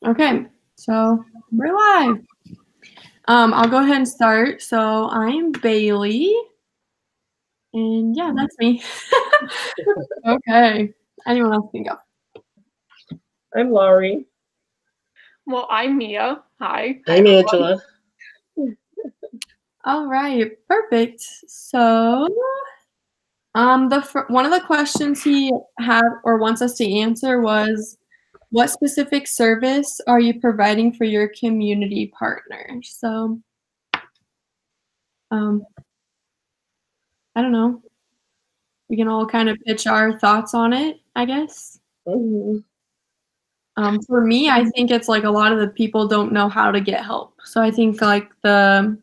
Okay, so we're live. I'll go ahead and start. So I'm Bailey, and yeah, that's me. Okay, anyone else can go. I'm Laurie. Well, I'm Mia. Hi. I'm Angela. All right, perfect. So, one of the questions he had or wants us to answer was, what specific service are you providing for your community partner? So, I don't know. We can all kind of pitch our thoughts on it, I guess. Mm-hmm. For me, I think it's like a lot of the people don't know how to get help. So I think like the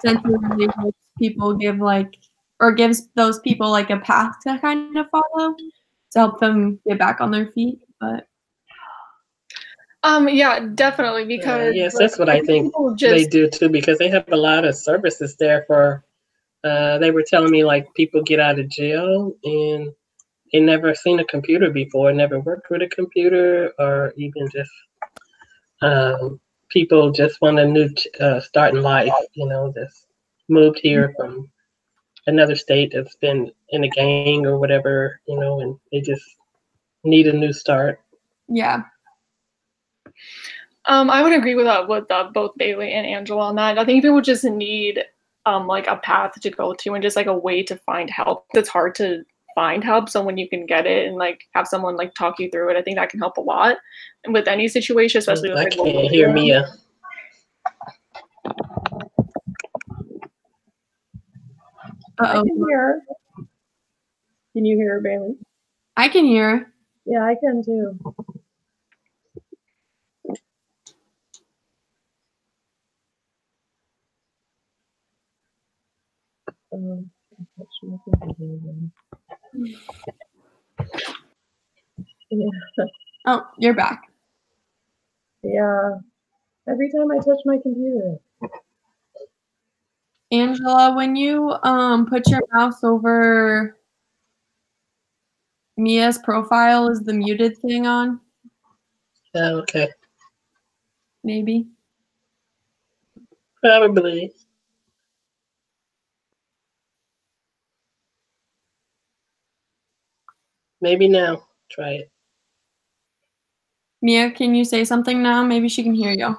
center really helps people gives those people like a path to kind of follow to help them get back on their feet. But yeah, definitely, because yes, that's what I think they do too, because they have a lot of services there for. They were telling me like people get out of jail and they never seen a computer before, never worked with a computer, or even just people just want a new start in life. Just moved here from another state that's been in a gang or whatever, and they just need a new start. Yeah. I would agree with both Bailey and Angela on that. I think people just need like a path to go to and just like a way to find help. It's hard to find help, so when you can get it and like have someone like talk you through it, I think that can help a lot. And with any situation, especially with I can't hear Mia. I can hear. Can you hear her, Bailey? I can hear. Yeah, I can too. Yeah. Oh, you're back. Yeah. Every time I touch my computer. Angela, when you put your mouse over Mia's profile, is the muted thing on? Okay. Maybe. Probably. Maybe now. Try it. Mia, can you say something now? Maybe she can hear you.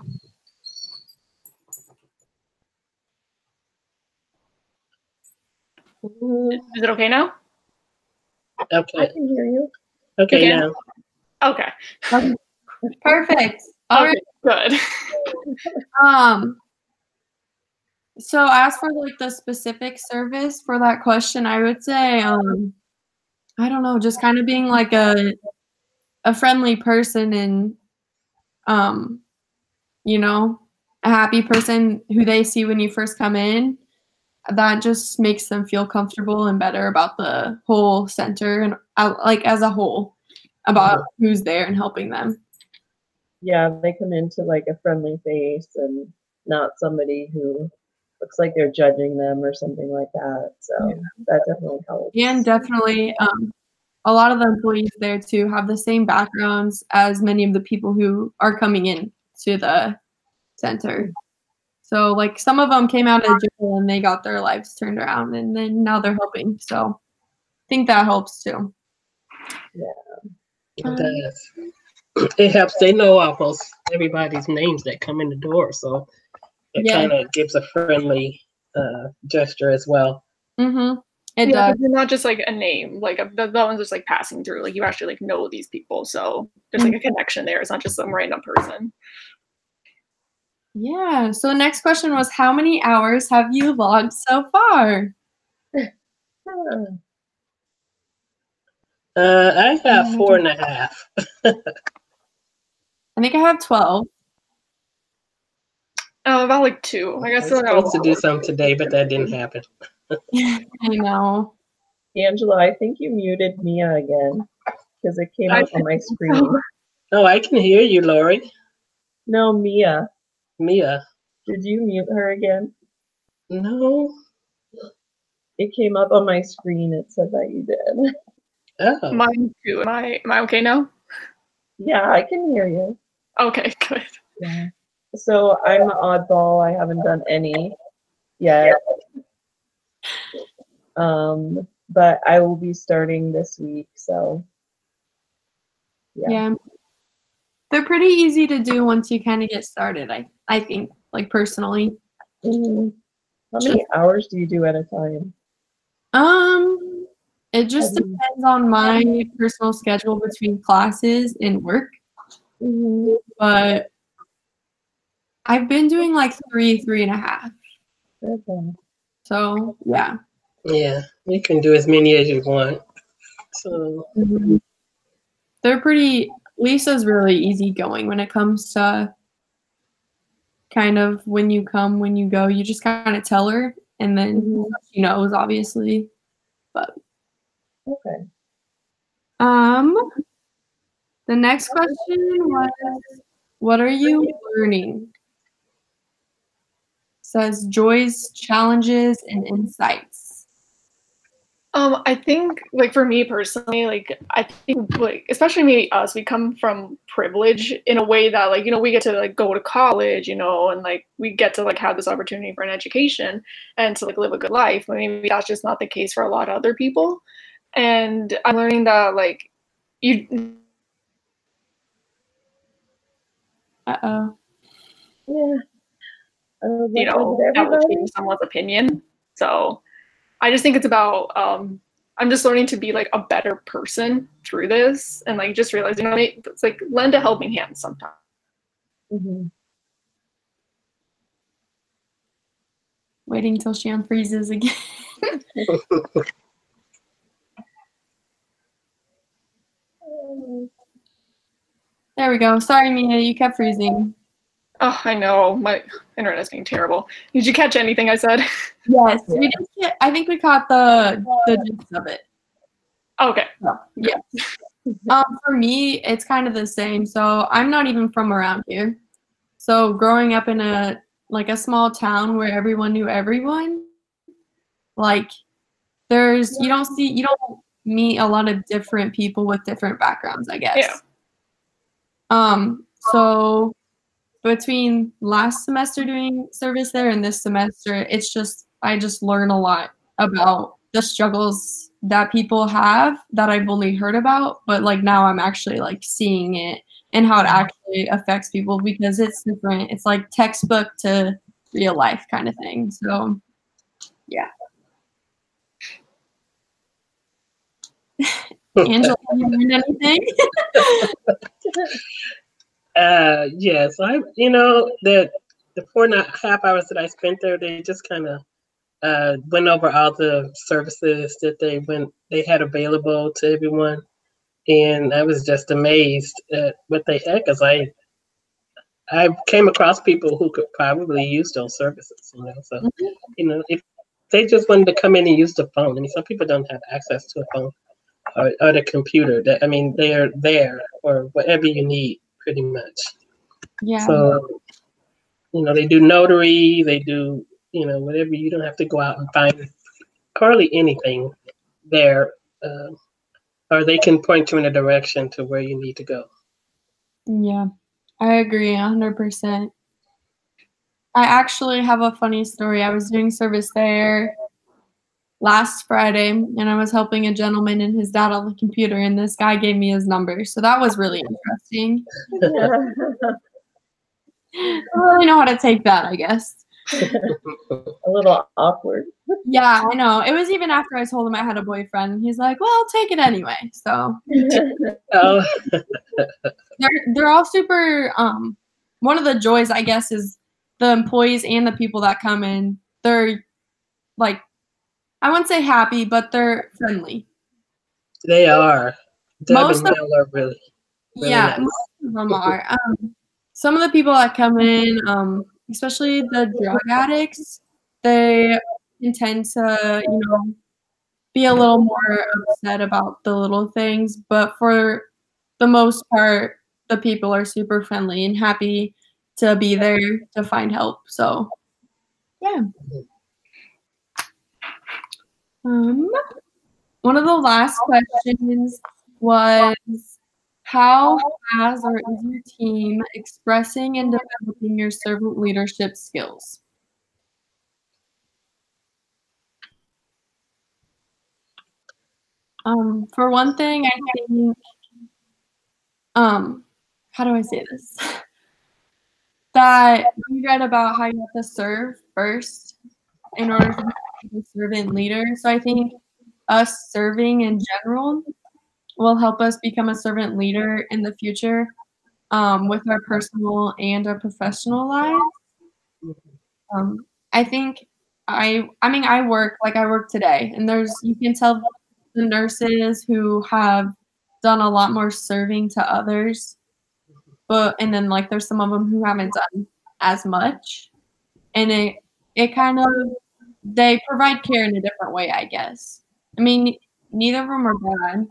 Is it okay now? Okay. I can hear you. Okay, now. Okay. Perfect. All right. Good. So as for like the specific service for that question, I would say, I don't know, just kind of being like a friendly person and, a happy person who they see when you first come in. That just makes them feel comfortable and better about the whole center and like as a whole about who's there and helping them. Yeah, they come into like a friendly face and not somebody who looks like they're judging them or something like that. So that definitely helps. And definitely a lot of the employees there too have the same backgrounds as many of the people who are coming in to the center. So like some of them came out of jail and they got their lives turned around and then now they're helping. So I think that helps too. Yeah. It does. It helps. They know almost everybody's names that come in the door. So it kind of gives a friendly gesture as well. Mm-hmm. It does. You're not just like a name, like the one's just like passing through. Like you actually like know these people, so there's like a connection there. It's not just some random person. Yeah. So the next question was, how many hours have you logged so far? I have 4.5. I think I have 12. Oh, about like 2. I guess I was supposed to do something today, but that didn't happen. I know. Angela, I think you muted Mia again because it came up on my screen. Oh, I can hear you, Laurie. No, Mia. Mia. Did you mute her again? No. It came up on my screen. It said that you did. Oh. Mine too. Am I okay now? Yeah, I can hear you. Okay, good. Yeah. So I'm an oddball. I haven't done any yet. But I will be starting this week, so Yeah. They're pretty easy to do once you kind of get started, I think, like personally. How many hours do you do at a time? It just depends on my personal schedule between classes and work. But I've been doing like 3.5. Okay. So yeah. Yeah, you can do as many as you want. So they're pretty. Lisa's really easygoing when it comes to kind of when you come, when you go. You just kind of tell her, and then she knows, obviously. But okay. The next question was, what are you learning? Says Joy's challenges and insights. I think, like, for me personally, like, I think, like, especially maybe us, we come from privilege in a way that, like, you know, we get to, like, go to college, you know, and, like, we get to, like, have this opportunity for an education and to, like, live a good life. But maybe that's just not the case for a lot of other people. And I'm learning that, like, you... Yeah. You know, that would change someone's opinion. So I just think it's about, I'm just learning to be like a better person through this, and like just realizing, you know, it's like lend a helping hand sometimes. Waiting till she unfreezes again. There we go. Sorry, Mia, you kept freezing. Oh, I know. My internet's being terrible. Did you catch anything I said? Yes, we did. I think we caught the gist of it. Okay. Yeah. For me, it's kind of the same. So I'm not even from around here. So growing up in a small town where everyone knew everyone, like you don't meet a lot of different people with different backgrounds, I guess. Yeah. So between last semester doing service there and this semester, I just learn a lot about the struggles that people have that I've only heard about, but like now I'm actually like seeing it and how it actually affects people, because it's different. It's like textbook to real life kind of thing. So yeah. Angela, have you learned anything? Yes, you know, the 4.5 hours that I spent there, they just kind of went over all the services that they had available to everyone, and I was just amazed at what they had, because I came across people who could probably use those services, you know. So, you know, if they just wanted to come in and use the phone, I mean, some people don't have access to a phone or the computer. I mean, they're there for whatever you need, pretty much. Yeah. So, you know, they do notary, they do, you know, whatever. You don't have to go out and find hardly anything there, or they can point you in a direction to where you need to go. Yeah, I agree 100%. I actually have a funny story. I was doing service there last Friday, and I was helping a gentleman and his dad on the computer, and this guy gave me his number. So that was really interesting. I don't really know how to take that, I guess. A little awkward. Yeah, I know. It was even after I told him I had a boyfriend. He's like, well, I'll take it anyway. So they're all super, one of the joys, I guess, is the employees and the people that come in. They're like, I wouldn't say happy, but they're friendly. They are. Most of them are really yeah, nice. Most of them are. Some of the people that come in, especially the drug addicts, they tend to, you know, be a little more upset about the little things. But for the most part, the people are super friendly and happy to be there to find help. So, yeah. One of the last questions was, How has or is your team expressing and developing your servant leadership skills? For one thing, I think, how do I say this? That you read about how you have to serve first in order to be a servant leader. So I think us serving in general will help us become a servant leader in the future, with our personal and our professional lives. I think I mean, I work today, and you can tell the nurses who have done a lot more serving to others, and then like there's some of them who haven't done as much, and it kind of, they provide care in a different way, I guess. I mean, neither of them are bad,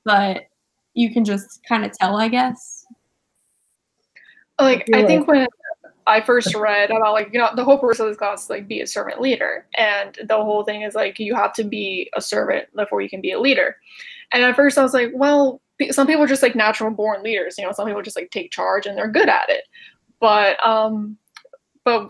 but you can just kind of tell, I guess. Like, I think when I first read about, like, you know, the whole purpose of this class is like be a servant leader, and the whole thing is like you have to be a servant before you can be a leader. And at first I was like, well, some people are just like natural born leaders, you know, some people just like take charge and they're good at it. But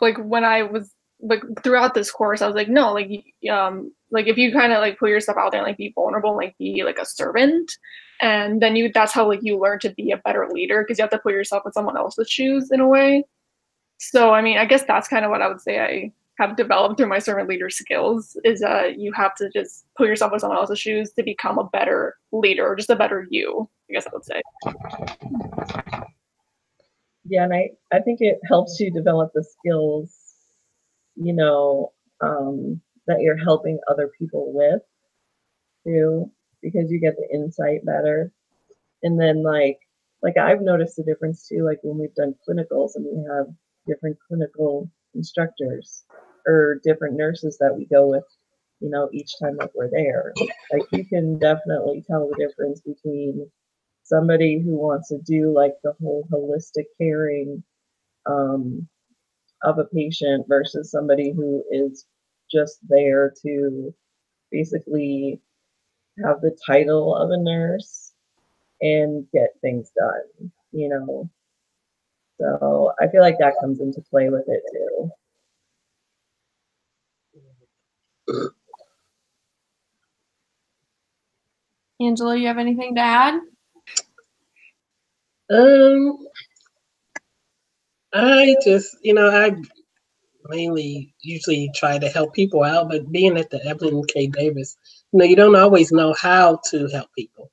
like when I was like throughout this course, I was like, no, like if you kind of like put yourself out there and like be vulnerable and like be like a servant, and then that's how like you learn to be a better leader, because you have to put yourself in someone else's shoes in a way. So I mean, I guess that's kind of what I would say I have developed through my servant leader skills, is you have to just put yourself in someone else's shoes to become a better leader, or just a better you, I guess I would say. Yeah, and I think it helps you develop the skills, you know, that you're helping other people with too, because you get the insight better. And then like I've noticed the difference too, like when we've done clinicals and we have different clinical instructors or different nurses that we go with, you know, each time that we're there. Like you can definitely tell the difference between somebody who wants to do like the whole holistic caring of a patient versus somebody who is just there to basically have the title of a nurse and get things done, you know. So I feel like that comes into play with it too. Angela, you have anything to add? I just, you know, I mainly usually try to help people out, but being at the Evelyn K. Davis, you know, you don't always know how to help people.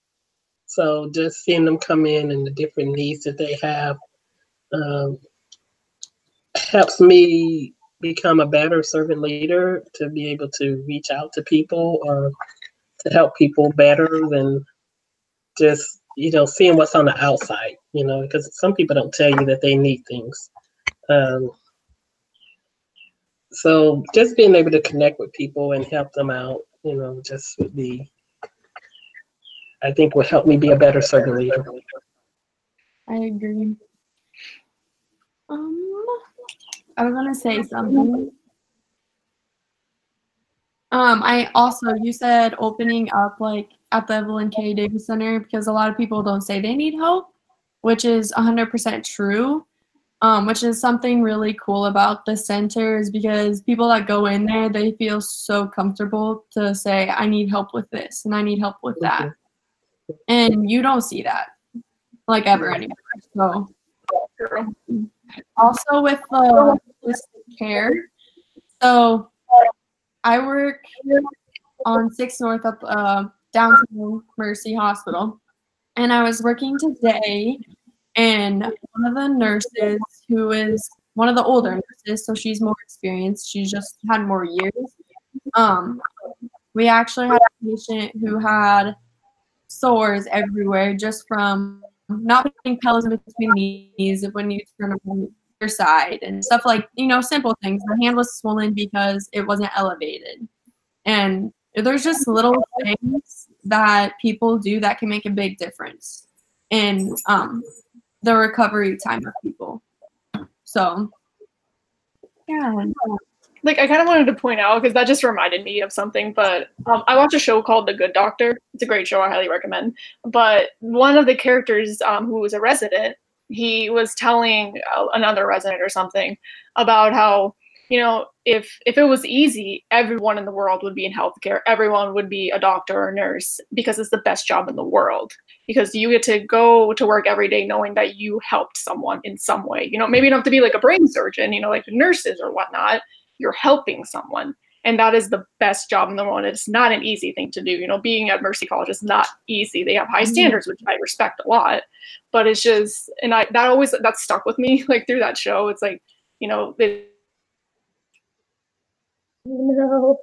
So just seeing them come in and the different needs that they have helps me become a better servant leader, to be able to reach out to people or to help people better than just, you know, seeing what's on the outside, you know, because some people don't tell you that they need things. So just being able to connect with people and help them out, you know, just would be, I think would help me be a better servant leader. I agree. I was gonna say something. I also, you said opening up like at the Evelyn K. Davis Center, because a lot of people don't say they need help, which is 100% true. Which is something really cool about the center, is because people that go in there, they feel so comfortable to say, I need help with this and I need help with that. And you don't see that like ever anymore. So also with the holistic care. So I work on 6 North up downtown Mercy Hospital, and I was working today, and one of the nurses, who is one of the older nurses, so she's more experienced, she's just had more years. We actually had a patient who had sores everywhere just from not putting pillows in between knees when you turn on your side and stuff, like, you know, simple things. The hand was swollen because it wasn't elevated. And there's just little things that people do that can make a big difference in the recovery time of people. So, yeah. like I kind of wanted to point out because that just reminded me of something. But I watch a show called The Good Doctor. It's a great show. I highly recommend. But one of the characters who was a resident, he was telling another resident or something about how, you know, if it was easy, everyone in the world would be in healthcare. Everyone would be a doctor or nurse because it's the best job in the world. Because you get to go to work every day knowing that you helped someone in some way. You know, maybe you don't have to be like a brain surgeon, you know, like nurses or whatnot. You're helping someone. And that is the best job in the world. It's not an easy thing to do. You know, being at Mercy College is not easy. They have high standards, which I respect a lot. But it's just, and that stuck with me, like through that show. It's like, you know, No.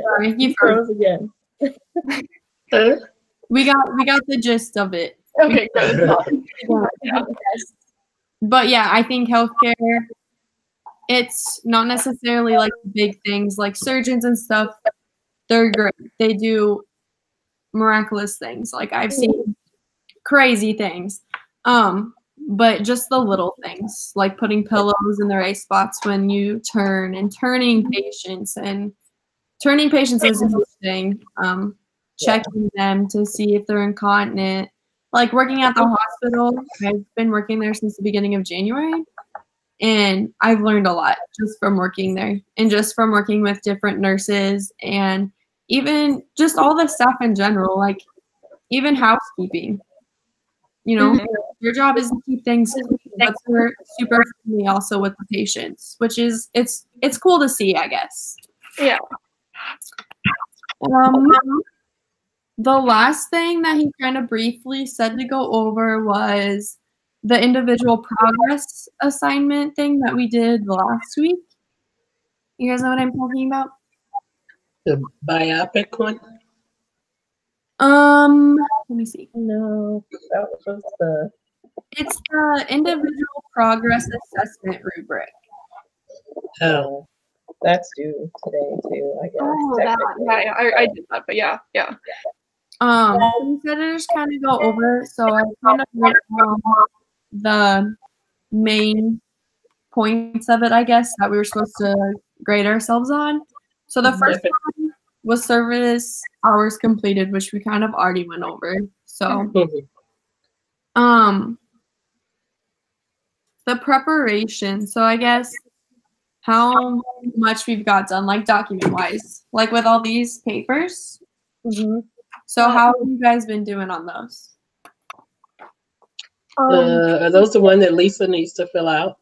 Sorry, you froze again. We got the gist of it. Okay, good. Yeah. But yeah, I think healthcare, it's not necessarily like big things like surgeons and stuff. They're great. They do miraculous things. Like I've seen crazy things. But just the little things like putting pillows in the right spots when you turn and turning patients is interesting. Checking them to see if they're incontinent. Like working at the hospital, I've been working there since the beginning of January, and I've learned a lot just from working there and just from working with different nurses and even just all the stuff in general, like even housekeeping. You know, your job is to keep things clean, but we're super friendly also with the patients, which is it's cool to see, I guess. Yeah. The last thing that he kind of briefly said to go over was the individual progress assignment thing that we did last week. You guys know what I'm talking about? The biopic one? Let me see. No, that was It's the individual progress assessment rubric. Oh, that's due today too, I guess. Oh, yeah, I did that, but yeah. We said to just kind of go over, so I kind of wrote down the main points of it, I guess, that we were supposed to grade ourselves on. So the first one was service hours completed, which we kind of already went over. So, the preparation. So I guess how much we've got done, like document-wise, like with all these papers. So how have you guys been doing on those? Are those the one that Lisa needs to fill out?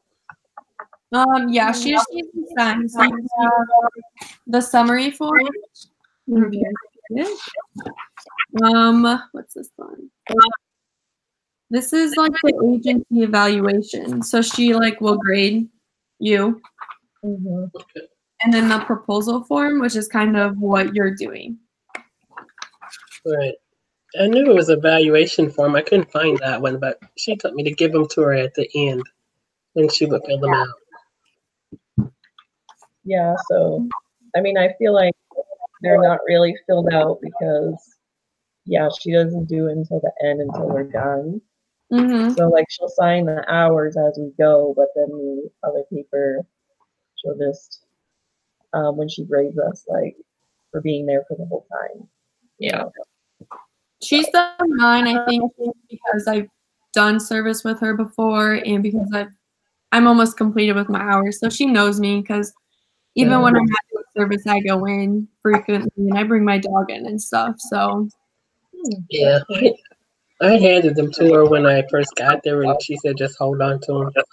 Yeah, she just needs to sign. So you have the summary form. What's this one? This is like the agency evaluation. So she like will grade you. And then the proposal form, which is kind of what you're doing. Right. I knew it was a evaluation form. I couldn't find that one, but she told me to give them to her at the end and she would fill them out. Yeah, so I mean, I feel like they're not really filled out because, yeah, she doesn't do it until the end, until we're done. So like she'll sign the hours as we go, but then the other paper, she'll just when she grades us, like for being there for the whole time. Yeah. She's done mine, I think, because I've done service with her before and because I'm almost completed with my hours. So she knows me because even when I'm at service, I go in frequently and I bring my dog in and stuff. So yeah, I handed them to her when I first got there, and she said, "Just hold on to them to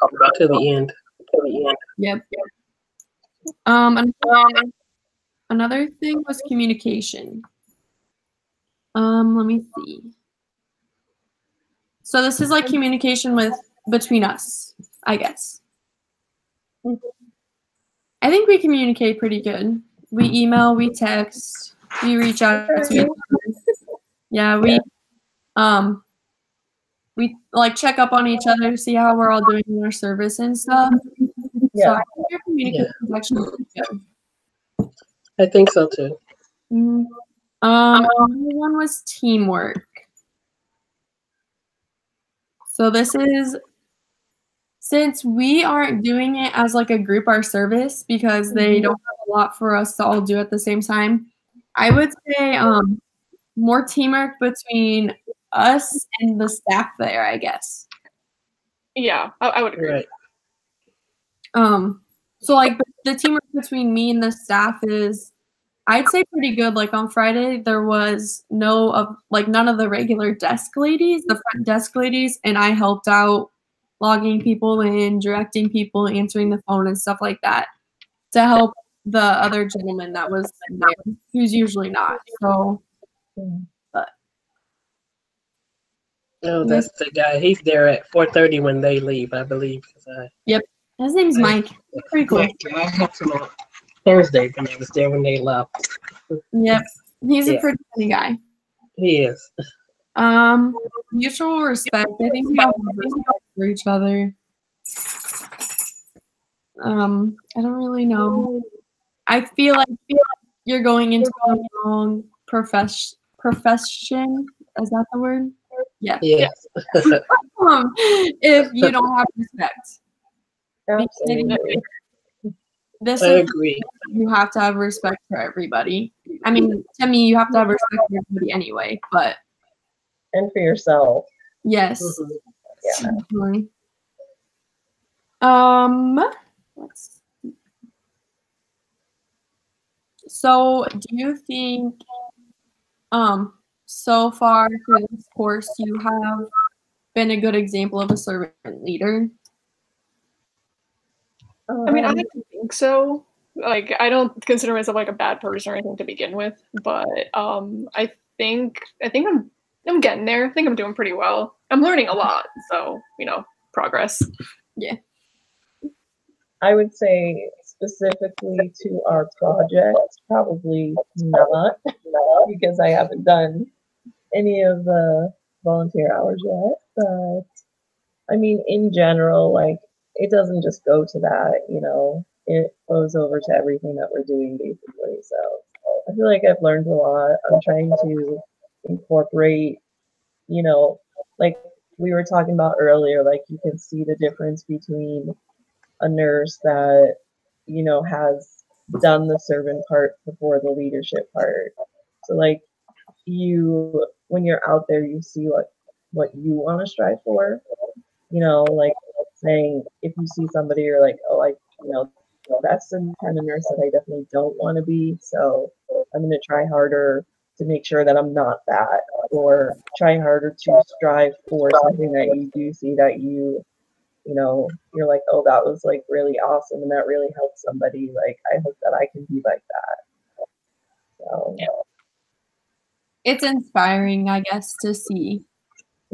the end." Yep. Another thing was communication. Let me see. So this is like communication between us, I guess. I think we communicate pretty good. We email, we text, we reach out to each other. Yeah, we like check up on each other, see how we're all doing in our service and stuff. So I think your communication is actually pretty good. I think so too. Another one was teamwork. So this is Since we aren't doing it as like a group or service because they don't have a lot for us to all do at the same time, I would say more teamwork between us and the staff there, I guess. Yeah, I would agree. Right. So like the teamwork between me and the staff is, I'd say, pretty good. Like on Friday, there was none of the regular desk ladies, the front desk ladies, and I helped out logging people in, directing people, answering the phone and stuff like that to help the other gentleman that was there, who's usually not. So, but. Oh, that's the guy. He's there at 4:30 when they leave, I believe. Yep. His name's Mike. Pretty cool. I helped him on Thursday when I was there when they left. Yep. He's a pretty funny guy. He is. Mutual respect. I think we all have respect for each other. I don't really know. I feel like you're going into a long profession. Is that the word? Yeah. Yes. If you don't have respect. Absolutely. I agree. You have to have respect for everybody. I mean, to me, you have to have respect for everybody anyway, but. And for yourself. Yes. Yeah. Definitely. So do you think, so far through this course, you have been a good example of a servant leader? I mean, I like to think so. Like, I don't consider myself like a bad person or anything to begin with, but I think I'm getting there. I think I'm doing pretty well. I'm learning a lot, so progress. Yeah. I would say specifically to our project, probably not, because I haven't done any of the volunteer hours yet. But I mean, in general, like, it doesn't just go to that, it goes over to everything that we're doing basically. So I feel like I've learned a lot. I'm trying to incorporate, like we were talking about earlier, like you can see the difference between a nurse that, has done the servant part before the leadership part. So like when you're out there, you see what you want to strive for, like saying if you see somebody, you're like, oh, that's the kind of nurse that I definitely don't want to be. So I'm going to try harder to make sure that I'm not that, or try harder to strive for something that you do see that you're like, oh, that was like really awesome and that really helped somebody. Like, I hope that I can be like that. So it's inspiring, I guess, to see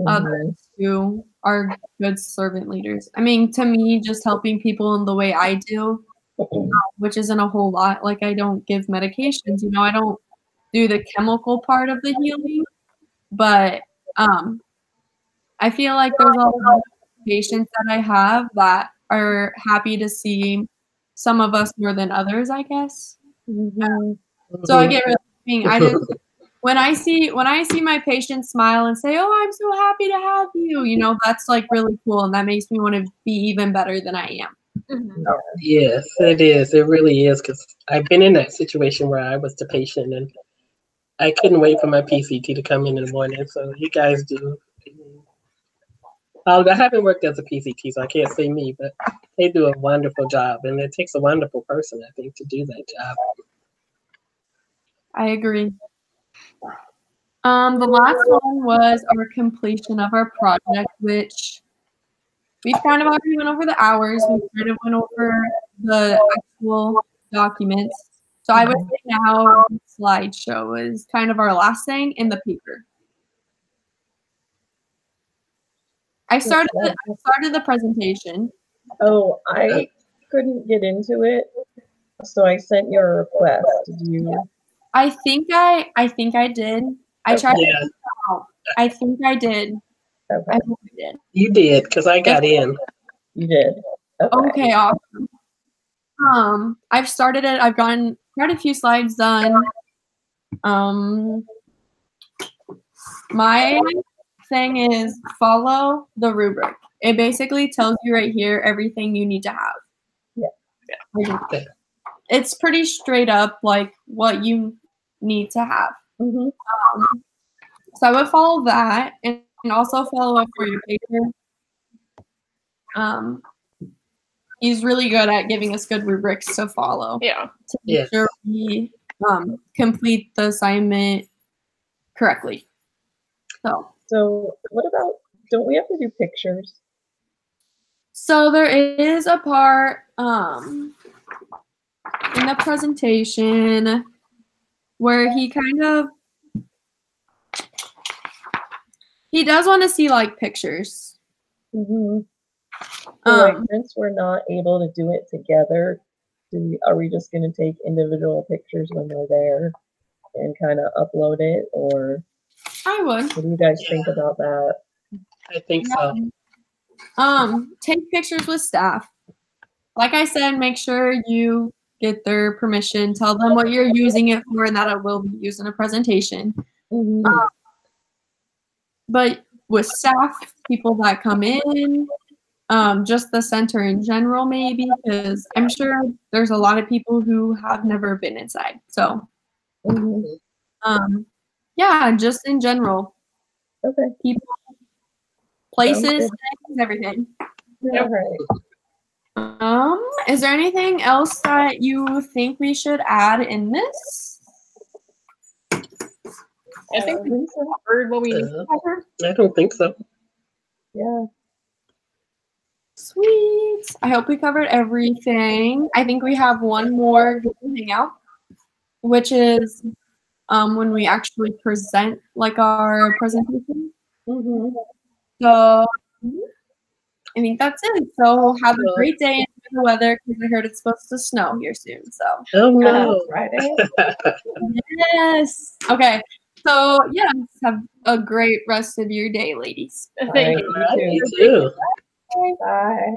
others who are good servant leaders. I mean, to me, just helping people in the way I do, which isn't a whole lot. Like, I don't give medications, I don't do the chemical part of the healing, but I feel like there's a lot of patients that I have that are happy to see some of us more than others, I guess. So I get really, when I see my patients smile and say, "Oh, I'm so happy to have you," that's like really cool, and that makes me want to be even better than I am. Yes, it is. It really is, because I've been in that situation where I was the patient and I couldn't wait for my PCT to come in the morning. So you guys do. I haven't worked as a PCT, so I can't say me, but they do a wonderful job, and it takes a wonderful person, I think, to do that job. I agree. The last one was our completion of our project, which we kind of already went over the hours. We kind of went over the actual documents. So I would say now slideshow is kind of our last thing in the paper. I started the presentation. Oh, I couldn't get into it, so I sent you a request. Did you? I think I did. I tried to figure it out. I think I did. Okay. I hope I did. You did, because I got in. You did. Okay, awesome. I've started it. I've gotten quite a few slides done. My thing is follow the rubric. It basically tells you right here everything you need to have. Yeah. It's pretty straight up like what you need to have. Mm-hmm. So I would follow that and also follow up for your paper. He's really good at giving us good rubrics to follow. Yeah. To make sure we complete the assignment correctly. So what about, don't we have to do pictures? So there is a part in the presentation where he does want to see like pictures. Mm-hmm. So like, since we're not able to do it together, are we just going to take individual pictures when they're there and kind of upload it, or I would. what do you guys think about that? I think so. Take pictures with staff. Like I said, make sure you get their permission. Tell them what you're using it for and that it will be used in a presentation. Mm-hmm. But with staff, people that come in, just the center in general, maybe, because I'm sure there's a lot of people who have never been inside. So, yeah, just in general. Okay. People, places, things, everything. All right. Is there anything else that you think we should add in this? I think we covered what we need to cover. I don't think so. Yeah. Sweet. I hope we covered everything. I think we have one more hangout, which is when we actually present like our presentation. Mm-hmm. So I think that's it. So have a great day in the weather because I heard it's supposed to snow here soon. So oh no, Friday. Yes. Okay. So yes, have a great rest of your day, ladies. Thank you. You you too. Bye.